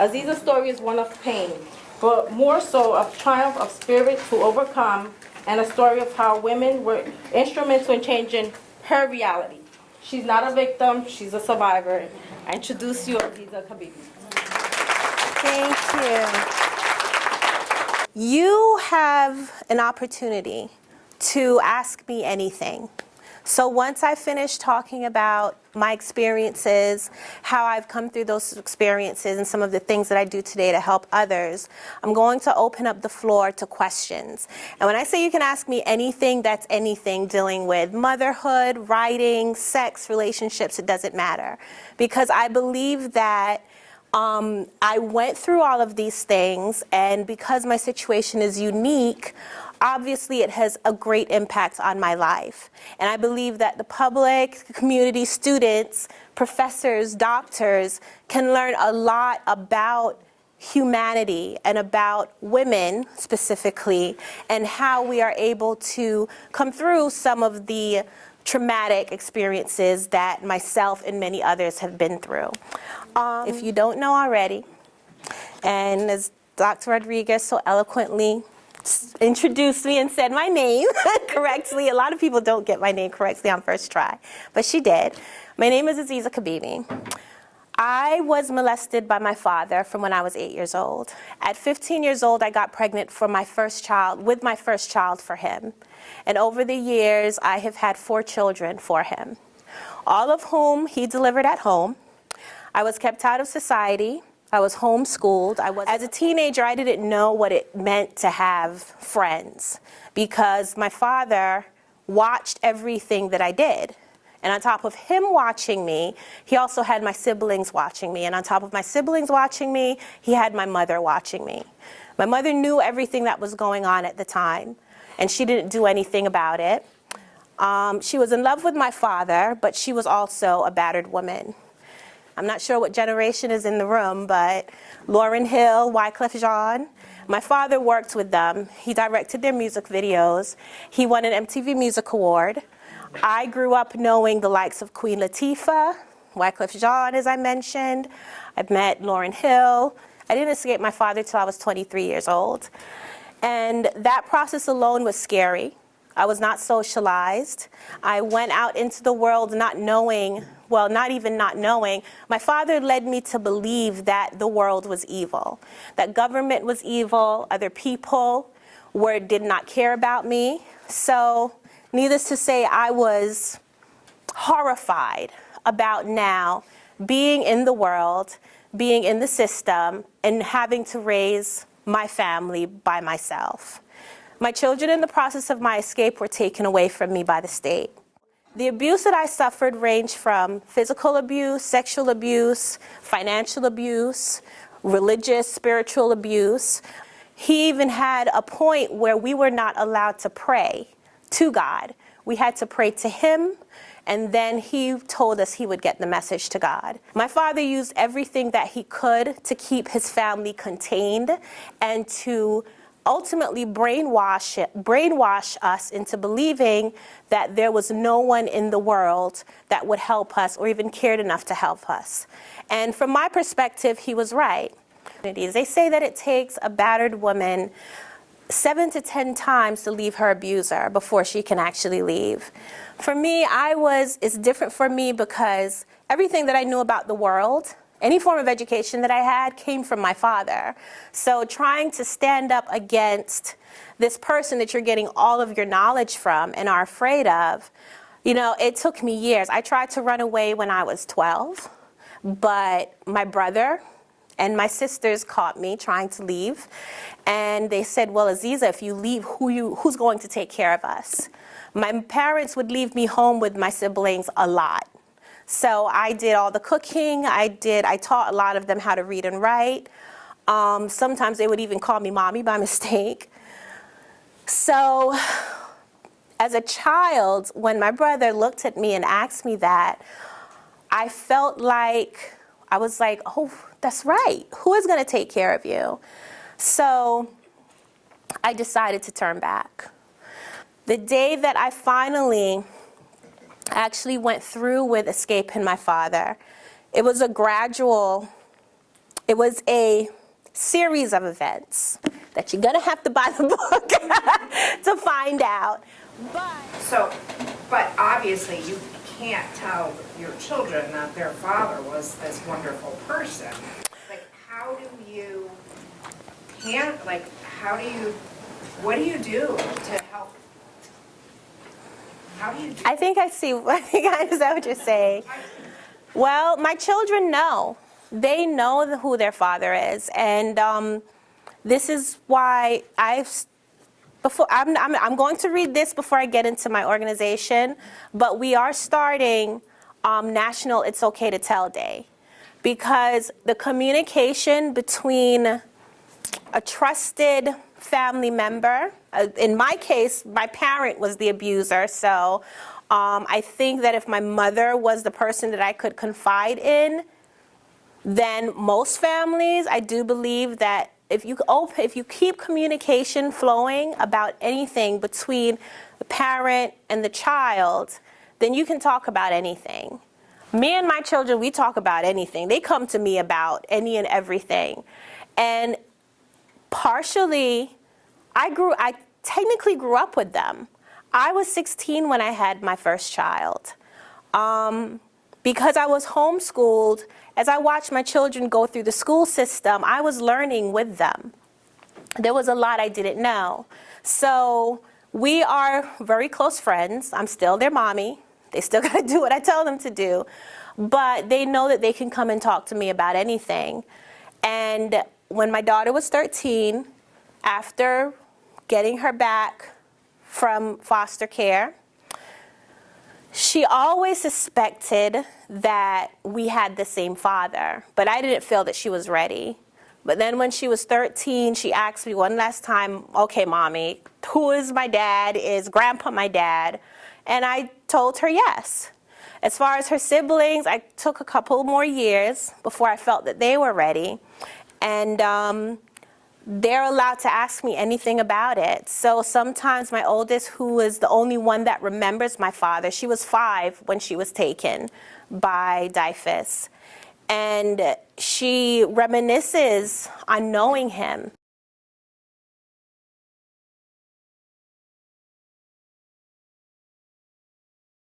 Aziza's story is one of pain, but more so of triumph of spirit to overcome, and a story of how women were instrumental in changing her reality. She's not a victim, she's a survivor. I introduce you, Aziza Kibibi. Thank you. You have an opportunity to ask me anything. So once I finish talking about my experiences, how I've come through those experiences, and some of the things that I do today to help others, I'm going to open up the floor to questions. And when I say you can ask me anything, that's anything dealing with motherhood, writing, sex, relationships, it doesn't matter. Because I believe that I went through all of these things, and because my situation is unique, obviously it has a great impact on my life. And I believe that the public, community, students, professors, doctors can learn a lot about humanity and about women specifically, and how we are able to come through some of the traumatic experiences that myself and many others have been through. If you don't know already, and as Dr. Rodriguez so eloquently introduced me and said my name correctly. A lot of people don't get my name correctly on first try, but she did. My name is Aziza Kibibi. I was molested by my father from when I was 8 years old. At 15 years old, I got pregnant for my first child, with my first child for him. And over the years, I have had 4 children for him, all of whom he delivered at home. I was kept out of society. I was homeschooled. As a teenager, I didn't know what it meant to have friends, because my father watched everything that I did. And on top of him watching me, he also had my siblings watching me. And on top of my siblings watching me, he had my mother watching me. My mother knew everything that was going on at the time, and she didn't do anything about it. She was in love with my father, but she was also a battered woman. I'm not sure what generation is in the room, but Lauryn Hill, Wyclef Jean, my father worked with them. He directed their music videos. He won an MTV Music Award. I grew up knowing the likes of Queen Latifah, Wyclef Jean, as I mentioned. I've met Lauryn Hill. I didn't escape my father till I was 23 years old. And that process alone was scary. I was not socialized. I went out into the world not knowing, well, not even not knowing. My father led me to believe that the world was evil, that government was evil, other people did not care about me. So needless to say, I was horrified about now being in the world, being in the system, and having to raise my family by myself. My children, in the process of my escape, were taken away from me by the state. The abuse that I suffered ranged from physical abuse, sexual abuse, financial abuse, religious, spiritual abuse. He even had a point where we were not allowed to pray to God. We had to pray to him, and then he told us he would get the message to God. My father used everything that he could to keep his family contained and to ultimately brainwash us into believing that there was no one in the world that would help us or even cared enough to help us. And from my perspective, he was right. They say that it takes a battered woman 7 to 10 times to leave her abuser before she can actually leave. For me, it's different for me because everything that I knew about the world, any form of education that I had, came from my father. So trying to stand up against this person that you're getting all of your knowledge from and are afraid of, it took me years. I tried to run away when I was 12, but my brother and my sisters caught me trying to leave. And they said, well, Aziza, if you leave, who's going to take care of us? My parents would leave me home with my siblings a lot. So I did all the cooking. I taught a lot of them how to read and write. Sometimes they would even call me mommy by mistake. So as a child, when my brother looked at me and asked me that, I was like, oh, that's right. Who is going to take care of you? So I decided to turn back. The day that I finally actually went through with escaping my father, it was a gradual It was a series of events that you're gonna have to buy the book to find out. But obviously you can't tell your children that their father was this wonderful person. Like, how do you, what do you do to help? How do you do? I think I understand what you're saying. Well, my children know. They know who their father is, and this is why I'm going to read this before I get into my organization, but we are starting National It's Okay to Tell Day, because the communication between a trusted family member, in my case, my parent was the abuser, so I think that if my mother was the person that I could confide in, then most families, I do believe that if you keep communication flowing about anything between the parent and the child, then you can talk about anything. Me and my children, we talk about anything. They come to me about any and everything. And partially, I technically grew up with them. I was 16 when I had my first child. Because I was homeschooled, as I watched my children go through the school system, I was learning with them. There was a lot I didn't know. So we are very close friends. I'm still their mommy. They still gotta do what I tell them to do. But they know that they can come and talk to me about anything. And when my daughter was 13, after getting her back from foster care, she always suspected that we had the same father, but I didn't feel that she was ready. But then when she was 13, she asked me one last time, okay, mommy, who is my dad? Is Grandpa my dad? And I told her yes. As far as her siblings, I took a couple more years before I felt that they were ready. And they're allowed to ask me anything about it. So sometimes my oldest, who is the only one that remembers my father, she was 5 when she was taken by DIFUS. And she reminisces on knowing him.